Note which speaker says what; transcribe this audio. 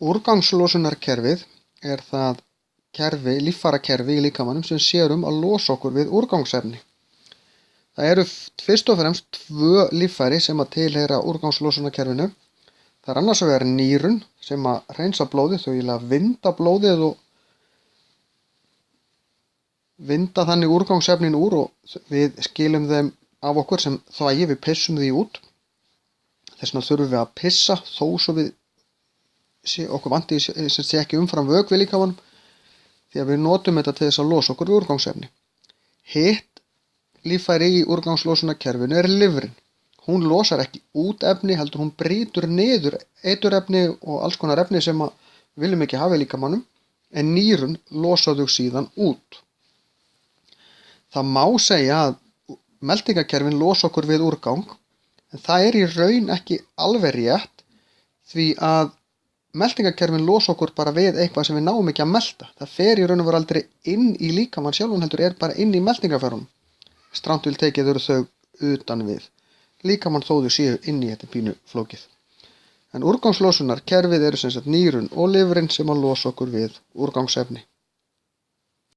Speaker 1: Úrgangslosunarkerfið er það líffærakerfi í líkamanum sem sér að losa okkur við úrgangsefni. Það eru fyrst og fremst 2 líffæri sem tilheyra úrgangslosunarkerfinu. Það er annars vegar nýrun sem hreinsa blóðið, þau vinda blóðið og vinda þannig úrgangsefnin úr og við skilum þeim af okkur sem þvagi, við pissum því út. Þess vegna þurfum við að pissa þó svo okkur vanti sem sé ekki umfram vökvi í líkamanum, því að við notum þetta til þess að losa okkur við úrgangsefni. Hitt líffæri í úrgangslosunarkerfinu er lifrin. Hún losar ekki út efni, heldur hún brýtur niður eiturefni og alls konar efni sem við viljum ekki hafa í líkamanum, en nýrun losa þau síðan út. Það má segja að meltingarkerfin losa okkur við úrgang, en það er í raun ekki alveg rétt, því að meltingarkerfin losa okkur bara við eitthvað sem við náum ekki að melta. Það fer í raun og veru aldrei inn í líkamann sjálfan, heldur er bara inn í meltingarfærunum. Strangt til tekið eru þau utan við líkamann þó þau séu inn í þetta pínu flókið. En úrgangslosunarkerfið eru sem sagt nýrun og lifrin sem losa okkur við úrgangsefni.